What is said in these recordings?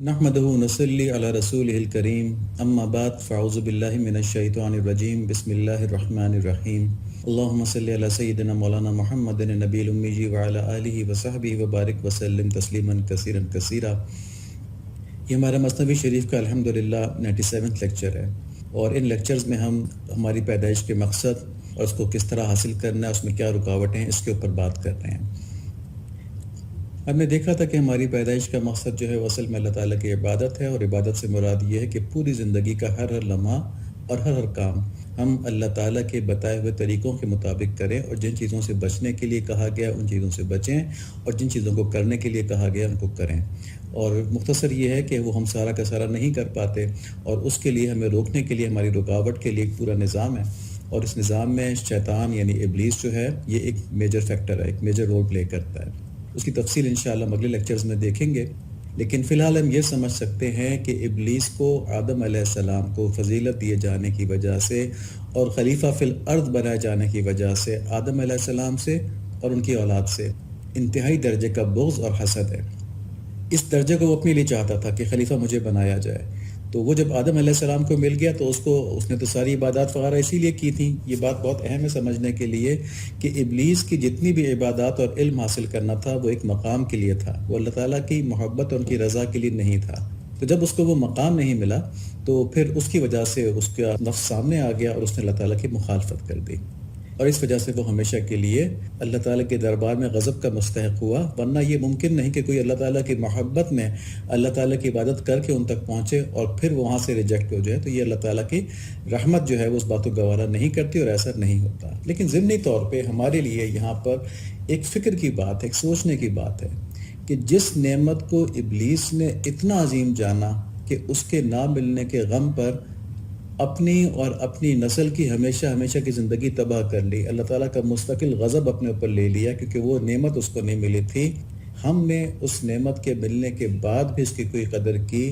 نحمده ونصلي على رسوله الكريم اما بعد فاعوذ بالله من الشيطان الرجيم بسم الله الرحمن الرحيم اللهم صل على سيدنا مولانا محمد النبي الأمي وعلى آله وصحبه وبارك وسلم تسلیما کثیرا کثیرا۔ یہ ہمارا مثنوی شریف کا الحمدللہ 97 لیکچر ہے، اور ان لیکچرز میں ہم ہماری پیدائش کے مقصد اور اس کو کس طرح حاصل کرنا ہے، اس میں کیا رکاوٹیں ہیں، اس کے اوپر بات کر رہے ہیں۔ ہم نے دیکھا تھا کہ ہماری پیدائش کا مقصد جو ہے وہ اصل میں اللہ تعالیٰ کی عبادت ہے، اور عبادت سے مراد یہ ہے کہ پوری زندگی کا ہر لمحہ اور ہر کام ہم اللہ تعالیٰ کے بتائے ہوئے طریقوں کے مطابق کریں، اور جن چیزوں سے بچنے کے لیے کہا گیا ان چیزوں سے بچیں، اور جن چیزوں کو کرنے کے لیے کہا گیا ان کو کریں۔ اور مختصر یہ ہے کہ وہ ہم سارا کا سارا نہیں کر پاتے، اور اس کے لیے ہمیں روکنے کے لیے ہماری رکاوٹ کے لیے ایک پورا نظام ہے، اور اس نظام میں شیطان یعنی ابلیس جو ہے یہ ایک میجر فیکٹر ہے، ایک میجر رول پلے کرتا ہے۔ اس کی تفصیل انشاءاللہ ہم اگلے لیکچرز میں دیکھیں گے، لیکن فی الحال ہم یہ سمجھ سکتے ہیں کہ ابلیس کو آدم علیہ السلام کو فضیلت دیے جانے کی وجہ سے اور خلیفہ فی الارض بنائے جانے کی وجہ سے آدم علیہ السلام سے اور ان کی اولاد سے انتہائی درجے کا بغض اور حسد ہے۔ اس درجے کو وہ اپنے لیے چاہتا تھا کہ خلیفہ مجھے بنایا جائے، تو وہ جب آدم علیہ السلام کو مل گیا تو اس نے تو ساری عبادات وغیرہ اسی لیے کی تھیں۔ یہ بات بہت اہم ہے سمجھنے کے لیے کہ ابلیس کی جتنی بھی عبادات اور علم حاصل کرنا تھا وہ ایک مقام کے لیے تھا، وہ اللہ تعالیٰ کی محبت اور ان کی رضا کے لیے نہیں تھا۔ تو جب اس کو وہ مقام نہیں ملا تو پھر اس کی وجہ سے اس کا نفس سامنے آ گیا اور اس نے اللہ تعالیٰ کی مخالفت کر دی، اور اس وجہ سے وہ ہمیشہ کے لیے اللہ تعالیٰ کے دربار میں غضب کا مستحق ہوا۔ ورنہ یہ ممکن نہیں کہ کوئی اللہ تعالیٰ کی محبت میں اللہ تعالیٰ کی عبادت کر کے ان تک پہنچے اور پھر وہاں سے ریجیکٹ ہو جائے، تو یہ اللہ تعالیٰ کی رحمت جو ہے وہ اس بات کو گوارا نہیں کرتی، اور ایسا نہیں ہوتا۔ لیکن ضمنی طور پہ ہمارے لیے یہاں پر ایک فکر کی بات ہے، ایک سوچنے کی بات ہے کہ جس نعمت کو ابلیس نے اتنا عظیم جانا کہ اس کے نہ ملنے کے غم پر اپنی اور اپنی نسل کی ہمیشہ کی زندگی تباہ کر لی، اللہ تعالیٰ کا مستقل غضب اپنے اوپر لے لیا کیونکہ وہ نعمت اس کو نہیں ملی تھی۔ ہم نے اس نعمت کے ملنے کے بعد بھی اس کی کوئی قدر کی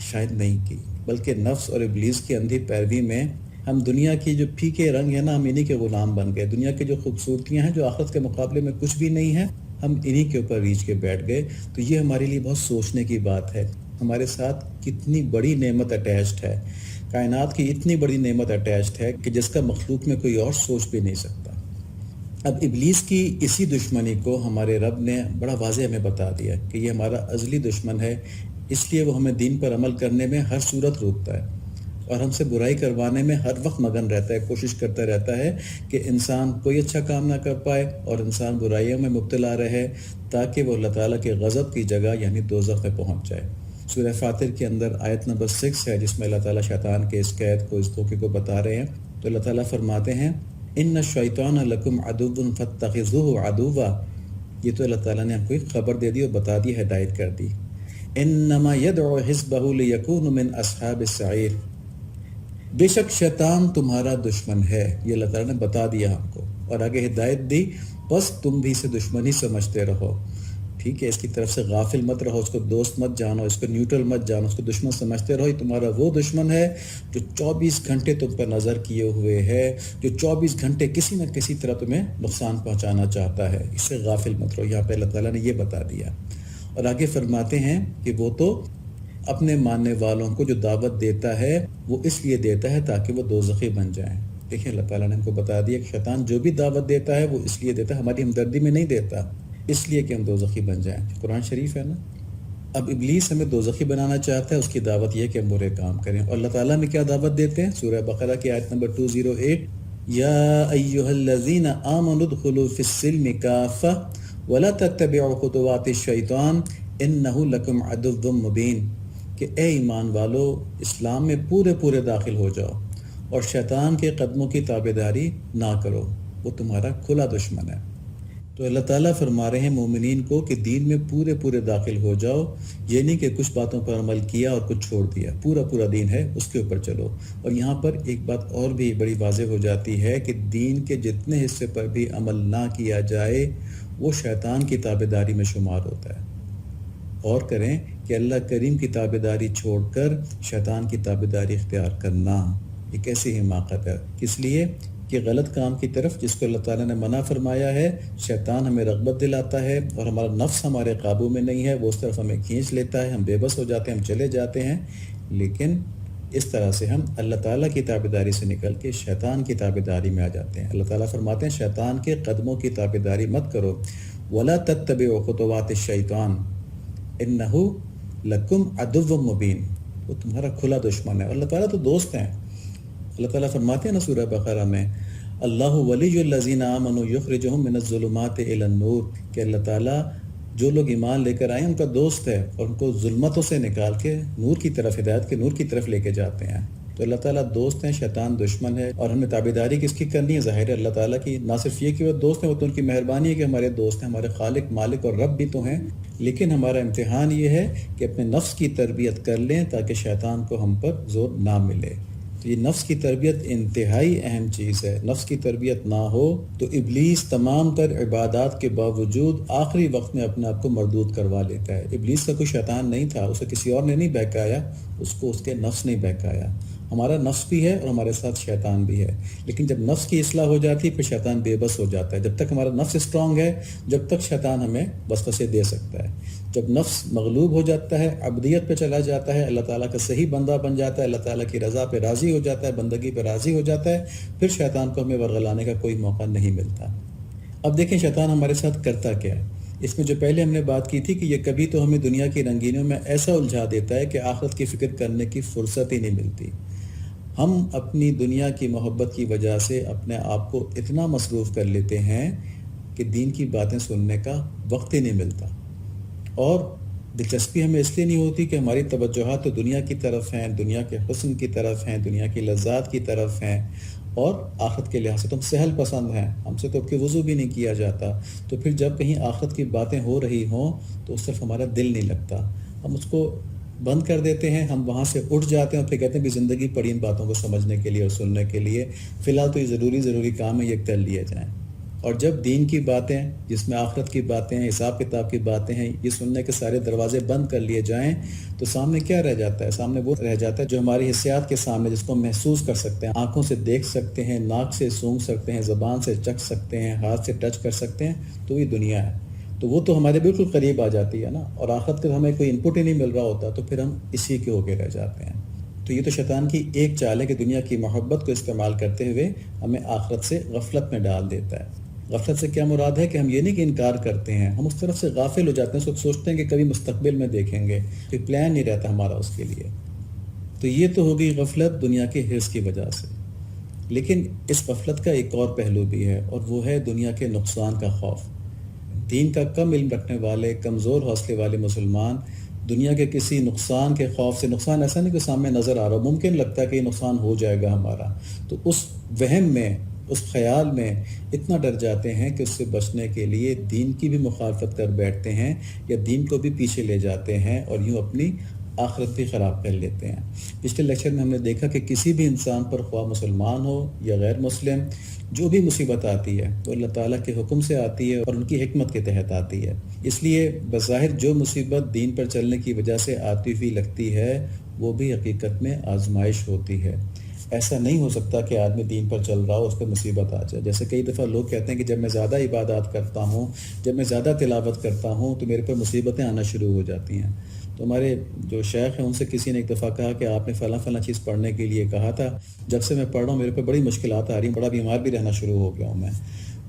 شاید نہیں کی، بلکہ نفس اور ابلیس کی اندھی پیروی میں ہم دنیا کی جو پھیکے رنگ ہیں نا، ہم انہی کے غلام بن گئے۔ دنیا کی جو خوبصورتیاں ہیں جو آخرت کے مقابلے میں کچھ بھی نہیں ہیں، ہم انہی کے اوپر ریچھ کے بیٹھ گئے۔ تو یہ ہمارے لیے بہت سوچنے کی بات ہے، ہمارے ساتھ کتنی بڑی نعمت اٹیچڈ ہے، کائنات کی اتنی بڑی نعمت اٹیچڈ ہے کہ جس کا مخلوق میں کوئی اور سوچ بھی نہیں سکتا۔ اب ابلیس کی اسی دشمنی کو ہمارے رب نے بڑا واضح ہمیں بتا دیا کہ یہ ہمارا ازلی دشمن ہے، اس لیے وہ ہمیں دین پر عمل کرنے میں ہر صورت روکتا ہے، اور ہم سے برائی کروانے میں ہر وقت مگن رہتا ہے، کوشش کرتا رہتا ہے کہ انسان کوئی اچھا کام نہ کر پائے اور انسان برائیوں میں مبتلا رہے، تاکہ وہ اللہ تعالیٰ کے غضب کی جگہ یعنی دوزخ میں پہنچ جائے۔ سورہ فاطر کے اندر آیت نمبر 6 ہے جس میں اللہ تعالیٰ شیطان کے اس قید کو، اس دھوکے کو بتا رہے ہیں۔ تو اللہ تعالیٰ فرماتے ہیں ان الشیطان لکم عدو فاتخذوہ عدوا، یہ تو اللہ تعالیٰ نے ہم کو ایک خبر دے دی اور بتا دی، ہدایت کر دی۔ انما یدعو حزبہ لیکونوا من اصحاب السعیر، بے شک شیطان تمہارا دشمن ہے، یہ اللہ تعالیٰ نے بتا دیا ہم کو، اور آگے ہدایت دی بس تم بھی اسے دشمن ہی سمجھتے رہو، ٹھیک ہے؟ اس کی طرف سے غافل مت رہو، اس کو دوست مت جانو، اس کو نیوٹرل مت جانو، اس کو دشمن سمجھتے رہو۔ یہ تمہارا وہ دشمن ہے جو 24 گھنٹے تم پر نظر کیے ہوئے ہے، جو 24 گھنٹے کسی نہ کسی طرح تمہیں نقصان پہنچانا چاہتا ہے، اس سے غافل مت رہو۔ یہاں پہ اللہ تعالیٰ نے یہ بتا دیا، اور آگے فرماتے ہیں کہ وہ تو اپنے ماننے والوں کو جو دعوت دیتا ہے وہ اس لیے دیتا ہے تاکہ وہ دوزخی بن جائیں۔ دیکھیں اللہ تعالیٰ نے ہم کو بتا دیا کہ شیطان جو بھی دعوت دیتا ہے وہ اس لیے دیتا ہے، ہماری ہمدردی میں نہیں دیتا، اس لیے کہ ہم دوزخی بن جائیں۔ قرآن شریف ہے نا۔ اب ابلیس ہمیں دوزخی بنانا چاہتا ہے، اس کی دعوت یہ کہ ہم برے کام کریں، اور اللہ تعالیٰ میں کیا دعوت دیتے ہیں؟ سورہ بقرہ کی آیت نمبر 208، یا ایھا الذین آمنوا ادخلوا فی السلم کافۃ ولا تتبعوا خطوات الشیطان انہ لکم عدو مبین، کہ اے ایمان والو اسلام میں پورے داخل ہو جاؤ اور شیطان کے قدموں کی تابعداری نہ کرو، وہ تمہارا کھلا دشمن ہے۔ تو اللہ تعالیٰ فرما رہے ہیں مومنین کو کہ دین میں پورے داخل ہو جاؤ، یہ نہیں کہ کچھ باتوں پر عمل کیا اور کچھ چھوڑ دیا، پورا دین ہے اس کے اوپر چلو۔ اور یہاں پر ایک بات اور بھی بڑی واضح ہو جاتی ہے کہ دین کے جتنے حصے پر بھی عمل نہ کیا جائے وہ شیطان کی تابعداری میں شمار ہوتا ہے۔ اور کریں کہ اللہ کریم کی تابعداری چھوڑ کر شیطان کی تابعداری اختیار کرنا ایک ایسی حماقت ہے۔ کس لیے کہ غلط کام کی طرف جس کو اللہ تعالیٰ نے منع فرمایا ہے، شیطان ہمیں رغبت دلاتا ہے اور ہمارا نفس ہمارے قابو میں نہیں ہے، وہ اس طرف ہمیں کھینچ لیتا ہے، ہم بے بس ہو جاتے ہیں، ہم چلے جاتے ہیں. لیکن اس طرح سے ہم اللہ تعالیٰ کی تابعداری سے نکل کے شیطان کی تابعداری میں آ جاتے ہیں. اللہ تعالیٰ فرماتے ہیں شیطان کے قدموں کی تابعداری مت کرو. وَلَا تَتَّبِعُوا خُطُوَاتِ الشَّيْطَانِ إِنَّهُ لَكُمْ عَدُوٌّ مُّبِينٌ. وہ تمہارا کھلا دشمن ہے. اللہ تعالیٰ تو دوست ہیں. اللہ تعالیٰ فرماتے ہیں نا سورہ بقرہ میں، اللہ ولی الذین آمنوا یخرجہم من الظلمات الی النور، کہ اللہ تعالیٰ جو لوگ ایمان لے کر آئے ان کا دوست ہے اور ان کو ظلمتوں سے نکال کے نور کی طرف، ہدایت کے نور کی طرف لے کے جاتے ہیں. تو اللہ تعالیٰ دوست ہیں، شیطان دشمن ہے. اور ہمیں تابعداری کس کی کرنی ہے؟ ظاہر ہے اللہ تعالیٰ کی. نہ صرف یہ کہ وہ دوست ہیں، وہ تو ان کی مہربانی ہے کہ ہمارے دوست ہیں، ہمارے خالق، مالک اور رب بھی تو ہیں. لیکن ہمارا امتحان یہ ہے کہ اپنے نفس کی تربیت کر لیں تاکہ شیطان کو ہم پر زور نہ ملے. تو یہ نفس کی تربیت انتہائی اہم چیز ہے. نفس کی تربیت نہ ہو تو ابلیس تمام تر عبادات کے باوجود آخری وقت میں اپنے آپ کو مردود کروا لیتا ہے. ابلیس کا کوئی شیطان نہیں تھا، اسے کسی اور نے نہیں بہکایا، اس کو اس کے نفس نے بہکایا. ہمارا نفس بھی ہے اور ہمارے ساتھ شیطان بھی ہے. لیکن جب نفس کی اصلاح ہو جاتی ہے پھر شیطان بے بس ہو جاتا ہے. جب تک ہمارا نفس اسٹرانگ ہے جب تک شیطان ہمیں وسوسے دے سکتا ہے. جب نفس مغلوب ہو جاتا ہے، عبدیت پہ چلا جاتا ہے، اللہ تعالیٰ کا صحیح بندہ بن جاتا ہے، اللہ تعالیٰ کی رضا پہ راضی ہو جاتا ہے، بندگی پہ راضی ہو جاتا ہے، پھر شیطان کو ہمیں ورغلانے کا کوئی موقع نہیں ملتا. اب دیکھیں شیطان ہمارے ساتھ کرتا کیا ہے. اس میں جو پہلے ہم نے بات کی تھی کہ یہ کبھی تو ہمیں دنیا کی رنگینیوں میں ایسا الجھا دیتا ہے کہ آخرت کی فکر کرنے کی فرصت ہی نہیں ملتی. ہم اپنی دنیا کی محبت کی وجہ سے اپنے آپ کو اتنا مصروف کر لیتے ہیں کہ دین کی باتیں سننے کا وقت ہی نہیں ملتا. اور دلچسپی ہمیں اس لیے نہیں ہوتی کہ ہماری توجہات تو دنیا کی طرف ہیں، دنیا کے حسن کی طرف ہیں، دنیا کی لذات کی طرف ہیں، اور آخرت کے لحاظ سے تو ہم سہل پسند ہیں. ہم سے تو کہ وضو بھی نہیں کیا جاتا. تو پھر جب کہیں آخرت کی باتیں ہو رہی ہوں تو اس طرف ہمارا دل نہیں لگتا. ہم اس کو بند کر دیتے ہیں، ہم وہاں سے اٹھ جاتے ہیں اور پھر کہتے ہیں بھی زندگی پڑی ان باتوں کو سمجھنے کے لیے اور سننے کے لیے، فی الحال تو یہ ضروری کام ہے، یہ کر لیے جائیں. اور جب دین کی باتیں، جس میں آخرت کی باتیں ہیں، حساب کتاب کی باتیں ہیں، یہ سننے کے سارے دروازے بند کر لیے جائیں تو سامنے کیا رہ جاتا ہے؟ سامنے وہ رہ جاتا ہے جو ہماری حسیات کے سامنے، جس کو ہم محسوس کر سکتے ہیں، آنکھوں سے دیکھ سکتے ہیں، ناک سے سونگھ سکتے ہیں، زبان سے چکھ سکتے ہیں، ہاتھ سے ٹچ کر سکتے ہیں. تو یہ دنیا ہے. تو وہ تو ہمارے بالکل قریب آ جاتی ہے نا. اور آخرت کا ہمیں کوئی انپٹ ہی نہیں مل رہا ہوتا تو پھر ہم اسی کے ہو کے رہ جاتے ہیں. تو یہ تو شیطان کی ایک چال ہے کہ دنیا کی محبت کو استعمال کرتے ہوئے ہمیں آخرت سے غفلت میں ڈال دیتا ہے. غفلت سے کیا مراد ہے کہ ہم یہ نہیں کہ انکار کرتے ہیں، ہم اس طرف سے غافل ہو جاتے ہیں. سوچتے ہیں کہ کبھی مستقبل میں دیکھیں گے، کوئی پلان نہیں رہتا ہمارا اس کے لیے. تو یہ تو ہوگی غفلت دنیا کے حرص کی وجہ سے. لیکن اس غفلت کا ایک اور پہلو بھی ہے اور وہ ہے دنیا کے نقصان کا خوف. دین کا کم علم رکھنے والے، کمزور حوصلے والے مسلمان دنیا کے کسی نقصان کے خوف سے، نقصان ایسا نہیں کہ سامنے نظر آ رہا ہو، ممکن لگتا ہے کہ یہ نقصان ہو جائے گا ہمارا، تو اس وہم میں، اس خیال میں اتنا ڈر جاتے ہیں کہ اس سے بچنے کے لیے دین کی بھی مخالفت کر بیٹھتے ہیں یا دین کو بھی پیچھے لے جاتے ہیں اور یوں اپنی آخرت بھی خراب کر لیتے ہیں. پچھلے لیکچر میں ہم نے دیکھا کہ کسی بھی انسان پر، خواہ مسلمان ہو یا غیر مسلم، جو بھی مصیبت آتی ہے وہ اللہ تعالیٰ کے حکم سے آتی ہے اور ان کی حکمت کے تحت آتی ہے. اس لیے بظاہر جو مصیبت دین پر چلنے کی وجہ سے آتی ہوئی لگتی ہے وہ بھی حقیقت میں آزمائش ہوتی ہے. ایسا نہیں ہو سکتا کہ آدمی دین پر چل رہا ہو اس پر مصیبت آ جائے. جیسے کئی دفعہ لوگ کہتے ہیں کہ جب میں زیادہ عبادات کرتا ہوں، جب میں زیادہ تلاوت کرتا ہوں تو میرے پر مصیبتیں آنا شروع ہو جاتی ہیں. تو ہمارے جو شیخ ہیں ان سے کسی نے ایک دفعہ کہا کہ آپ نے فلاں چیز پڑھنے کے لیے کہا تھا، جب سے میں پڑھ رہا ہوں میرے پہ بڑی مشکلات آ رہی ہیں، بڑا بیمار بھی رہنا شروع ہو گیا ہوں میں.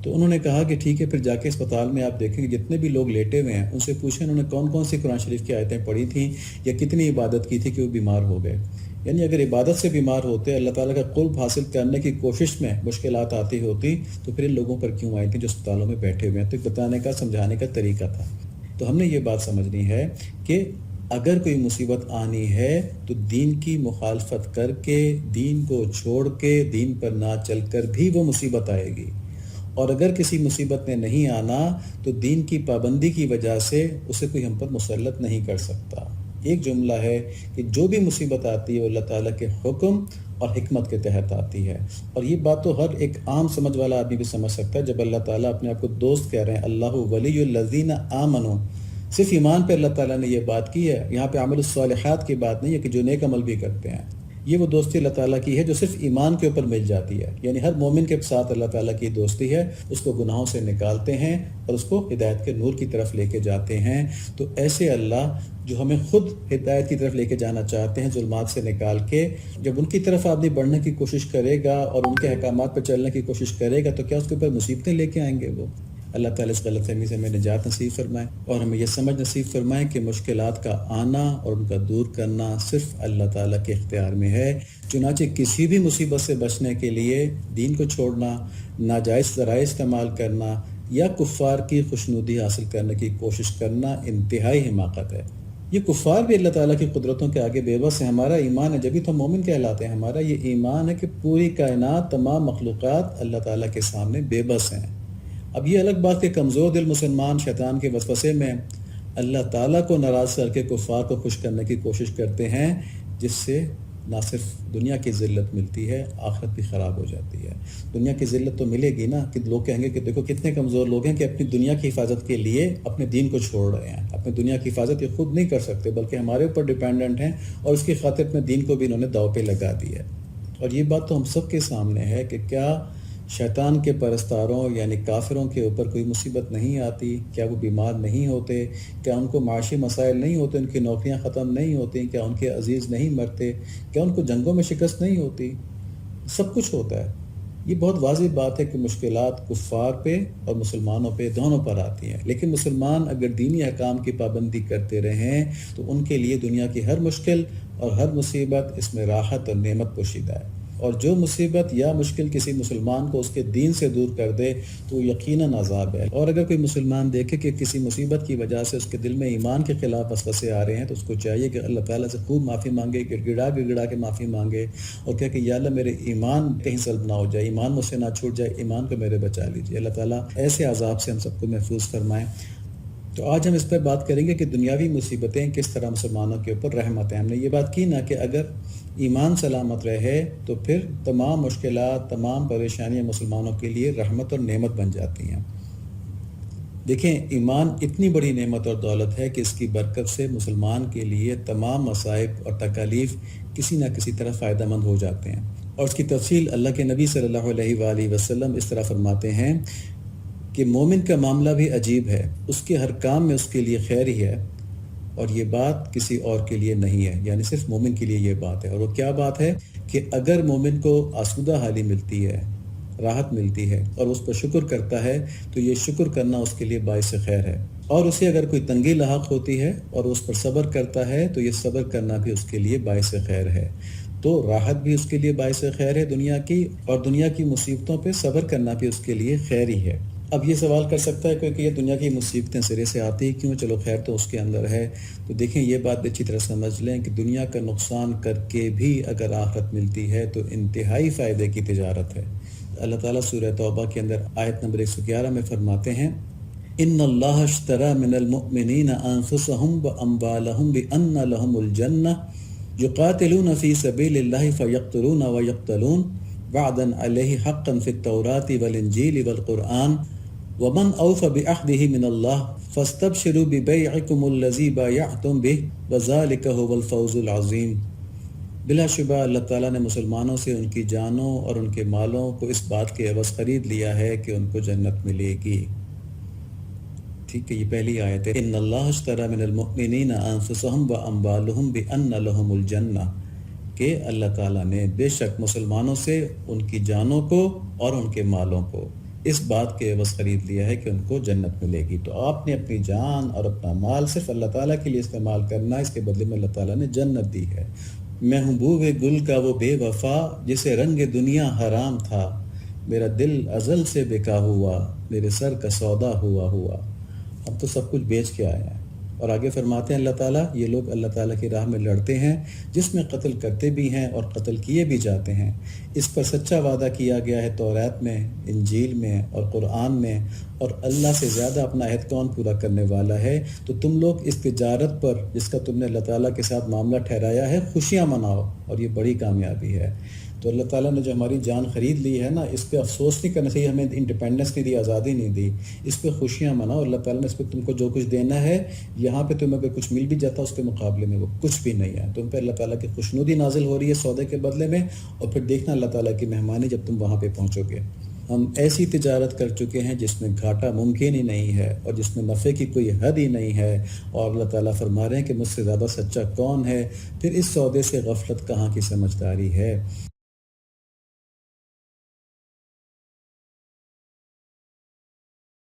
تو انہوں نے کہا کہ ٹھیک ہے، پھر جا کے اسپتال میں آپ دیکھیں کہ جتنے بھی لوگ لیٹے ہوئے ہیں ان سے پوچھیں انہوں نے کون کون سی قرآن شریف کی آیتیں پڑھی تھیں یا کتنی عبادت کی تھی کہ وہ بیمار ہو گئے. یعنی اگر عبادت سے بیمار ہوتے، اللہ تعالیٰ کا قرب حاصل کرنے کی کوشش میں مشکلات آتی ہوتی تو پھر ان لوگوں پر کیوں آئی تھیں جو اسپتالوں میں بیٹھے ہوئے ہیں. تو بتانے کا، سمجھانے کا طریقہ تھا. تو ہم نے یہ بات سمجھنی ہے کہ اگر کوئی مصیبت آنی ہے تو دین کی مخالفت کر کے، دین کو چھوڑ کے، دین پر نہ چل کر بھی وہ مصیبت آئے گی. اور اگر کسی مصیبت نے نہیں آنا تو دین کی پابندی کی وجہ سے اسے کوئی ہم پر مسلط نہیں کر سکتا. ایک جملہ ہے کہ جو بھی مصیبت آتی ہے وہ اللہ تعالیٰ کے حکم اور حکمت کے تحت آتی ہے. اور یہ بات تو ہر ایک عام سمجھ والا آدمی بھی سمجھ سکتا ہے. جب اللہ تعالیٰ اپنے آپ کو دوست کہہ رہے ہیں، اللہ ولی الذین آمنوا، صرف ایمان پہ اللہ تعالیٰ نے یہ بات کی ہے. یہاں پہ عمل الصالحات کی بات نہیں ہے کہ جو نیک عمل بھی کرتے ہیں. یہ وہ دوستی اللہ تعالیٰ کی ہے جو صرف ایمان کے اوپر مل جاتی ہے، یعنی ہر مومن کے ساتھ اللہ تعالیٰ کی دوستی ہے، اس کو گناہوں سے نکالتے ہیں اور اس کو ہدایت کے نور کی طرف لے کے جاتے ہیں۔ تو ایسے اللہ جو ہمیں خود ہدایت کی طرف لے کے جانا چاہتے ہیں، ظلمات سے نکال کے، جب ان کی طرف آدمی بڑھنے کی کوشش کرے گا اور ان کے احکامات پہ چلنے کی کوشش کرے گا تو کیا اس کے اوپر مصیبتیں لے کے آئیں گے وہ؟ اللہ تعالیٰ اس غلط فہمی سے ہمیں نجات نصیب فرمائے اور ہمیں یہ سمجھ نصیب فرمائے کہ مشکلات کا آنا اور ان کا دور کرنا صرف اللہ تعالیٰ کے اختیار میں ہے۔ چنانچہ کسی بھی مصیبت سے بچنے کے لیے دین کو چھوڑنا، ناجائز ذرائع استعمال کرنا یا کفار کی خوشنودی حاصل کرنے کی کوشش کرنا انتہائی حماقت ہے۔ یہ کفار بھی اللہ تعالیٰ کی قدرتوں کے آگے بے بس ہیں۔ ہمارا ایمان ہے، جبھی تو مومن کہلاتے ہیں۔ ہمارا یہ ایمان ہے کہ پوری کائنات، تمام مخلوقات اللہ تعالیٰ کے سامنے بے بس ہیں۔ اب یہ الگ بات کہ کمزور دل مسلمان شیطان کے وسوسے میں اللہ تعالیٰ کو ناراض کر کے کفار کو خوش کرنے کی کوشش کرتے ہیں، جس سے نہ صرف دنیا کی ذلت ملتی ہے، آخرت بھی خراب ہو جاتی ہے۔ دنیا کی ذلت تو ملے گی نا، کہ لوگ کہیں گے کہ دیکھو کتنے کمزور لوگ ہیں کہ اپنی دنیا کی حفاظت کے لیے اپنے دین کو چھوڑ رہے ہیں۔ اپنی دنیا کی حفاظت یہ خود نہیں کر سکتے بلکہ ہمارے اوپر ڈیپینڈنٹ ہیں، اور اس کی خاطر اپنے دین کو بھی انہوں نے داؤ پہ لگا دی ہے۔ اور یہ بات تو ہم سب کے سامنے ہے کہ کیا شیطان کے پرستاروں یعنی کافروں کے اوپر کوئی مصیبت نہیں آتی؟ کیا وہ بیمار نہیں ہوتے؟ کیا ان کو معاشی مسائل نہیں ہوتے؟ ان کی نوکریاں ختم نہیں ہوتی؟ کیا ان کے عزیز نہیں مرتے؟ کیا ان کو جنگوں میں شکست نہیں ہوتی؟ سب کچھ ہوتا ہے۔ یہ بہت واضح بات ہے کہ مشکلات کفار پہ اور مسلمانوں پہ دونوں پر آتی ہیں، لیکن مسلمان اگر دینی احکام کی پابندی کرتے رہیں تو ان کے لیے دنیا کی ہر مشکل اور ہر مصیبت اس میں راحت اور نعمت پوشیدہ ہے۔ اور جو مصیبت یا مشکل کسی مسلمان کو اس کے دین سے دور کر دے تو یقیناً عذاب ہے۔ اور اگر کوئی مسلمان دیکھے کہ کسی مصیبت کی وجہ سے اس کے دل میں ایمان کے خلاف وسوسے آ رہے ہیں تو اس کو چاہیے کہ اللہ تعالیٰ سے خوب معافی مانگے، گڑ گڑا کے معافی مانگے اور کہے کہ یا اللہ میرے ایمان کہیں سلب نہ ہو جائے، ایمان مجھ سے نہ چھوٹ جائے، ایمان کو میرے بچا لیجیے۔ اللہ تعالیٰ ایسے عذاب سے ہم سب کو محفوظ فرمائیں۔ تو آج ہم اس پر بات کریں گے کہ دنیاوی مصیبتیں کس طرح مسلمانوں کے اوپر رحمت ہیں۔ ہم نے یہ بات کی نا کہ اگر ایمان سلامت رہے تو پھر تمام مشکلات، تمام پریشانیاں مسلمانوں کے لیے رحمت اور نعمت بن جاتی ہیں۔ دیکھیں، ایمان اتنی بڑی نعمت اور دولت ہے کہ اس کی برکت سے مسلمان کے لیے تمام مصائب اور تکالیف کسی نہ کسی طرح فائدہ مند ہو جاتے ہیں۔ اور اس کی تفصیل اللہ کے نبی صلی اللہ علیہ وآلہ وسلم اس طرح فرماتے ہیں کہ مومن کا معاملہ بھی عجیب ہے، اس کے ہر کام میں اس کے لیے خیر ہی ہے، اور یہ بات کسی اور کے لیے نہیں ہے، یعنی صرف مومن کے لیے یہ بات ہے۔ اور وہ کیا بات ہے کہ اگر مومن کو آسودہ حالی ملتی ہے، راحت ملتی ہے اور اس پر شکر کرتا ہے تو یہ شکر کرنا اس کے لیے باعث خیر ہے، اور اسے اگر کوئی تنگی لاحق ہوتی ہے اور اس پر صبر کرتا ہے تو یہ صبر کرنا بھی اس کے لیے باعث خیر ہے۔ تو راحت بھی اس کے لیے باعث خیر ہے دنیا کی، اور دنیا کی مصیبتوں پہ صبر کرنا بھی اس کے لیے خیر ہی ہے۔ اب یہ سوال کر سکتا ہے کہ یہ دنیا کی مصیبتیں سرے سے آتی کیوں؟ چلو خیر تو اس کے اندر ہے۔ تو دیکھیں، یہ بات بھی اچھی طرح سمجھ لیں کہ دنیا کا نقصان کر کے بھی اگر آخرت ملتی ہے تو انتہائی فائدے کی تجارت ہے۔ اللہ تعالیٰ سورہ توبہ کے اندر آیت نمبر 111 میں فرماتے ہیں، ان اللہ اشتری من المؤمنین انفسهم واموالهم بان لهم الجنہ یقاتلون فی سبیل اللہ فیقتلون ویقتلون وعدا علیہ حقا فی التوراۃ والانجیل والقرآن ومن اوفى بعہدہ من اللہ فاستبشروا ببیعکم الذی بایعتم بہ وذلک هو الفوز العظیم۔ بلا شبہ اللہ تعالیٰ نے مسلمانوں سے ان کی جانوں اور ان کے مالوں کو اس بات کے عوض خرید لیا ہے کہ ان کو جنت ملے گی۔ ٹھیک ہے، یہ پہلی آیت ہے، ان اللہ اشتری من المؤمنین انفسهم واموالهم بان لهم الجنہ، کہ اللہ تعالیٰ نے بے شک مسلمانوں سے ان کی جانوں کو اور ان کے مالوں کو اس بات کے عوض خرید لیا ہے کہ ان کو جنت ملے گی۔ تو آپ نے اپنی جان اور اپنا مال صرف اللہ تعالیٰ کے لیے استعمال کرنا، اس کے بدلے میں اللہ تعالیٰ نے جنت دی ہے۔ محبوب گل کا وہ بے وفا جسے رنگ دنیا حرام تھا، میرا دل ازل سے بکا ہوا، میرے سر کا سودا ہوا۔ ہم تو سب کچھ بیچ کے آئے ہیں۔ اور آگے فرماتے ہیں اللہ تعالیٰ، یہ لوگ اللہ تعالیٰ کی راہ میں لڑتے ہیں جس میں قتل کرتے بھی ہیں اور قتل کیے بھی جاتے ہیں۔ اس پر سچا وعدہ کیا گیا ہے تورات میں، انجیل میں اور قرآن میں، اور اللہ سے زیادہ اپنا عہد کون پورا کرنے والا ہے؟ تو تم لوگ اس تجارت پر جس کا تم نے اللہ تعالیٰ کے ساتھ معاملہ ٹھہرایا ہے خوشیاں مناؤ، اور یہ بڑی کامیابی ہے۔ تو اللہ تعالیٰ نے جو ہماری جان خرید لی ہے نا، اس پہ افسوس نہیں کرنا چاہیے. ہمیں انڈیپینڈنس نہیں دی، آزادی نہیں دی، اس پہ خوشیاں مناؤ. اللہ تعالیٰ نے اس پہ تم کو جو کچھ دینا ہے، یہاں پہ تمہیں پہ کچھ مل بھی جاتا، اس کے مقابلے میں وہ کچھ بھی نہیں ہے. تم پہ اللہ تعالیٰ کی خوشنودی نازل ہو رہی ہے سودے کے بدلے میں، اور پھر دیکھنا اللہ تعالیٰ کی مہمانی جب تم وہاں پہ پہنچو گے. ہم ایسی تجارت کر چکے ہیں جس میں گھاٹا ممکن ہی نہیں ہے، اور جس میں نفع کی کوئی حد ہی نہیں ہے. اور اللہ تعالیٰ فرما رہے ہیں کہ مجھ سے زیادہ سچا کون ہے. پھر اس سودے سے غفلت کہاں کی سمجھداری ہے.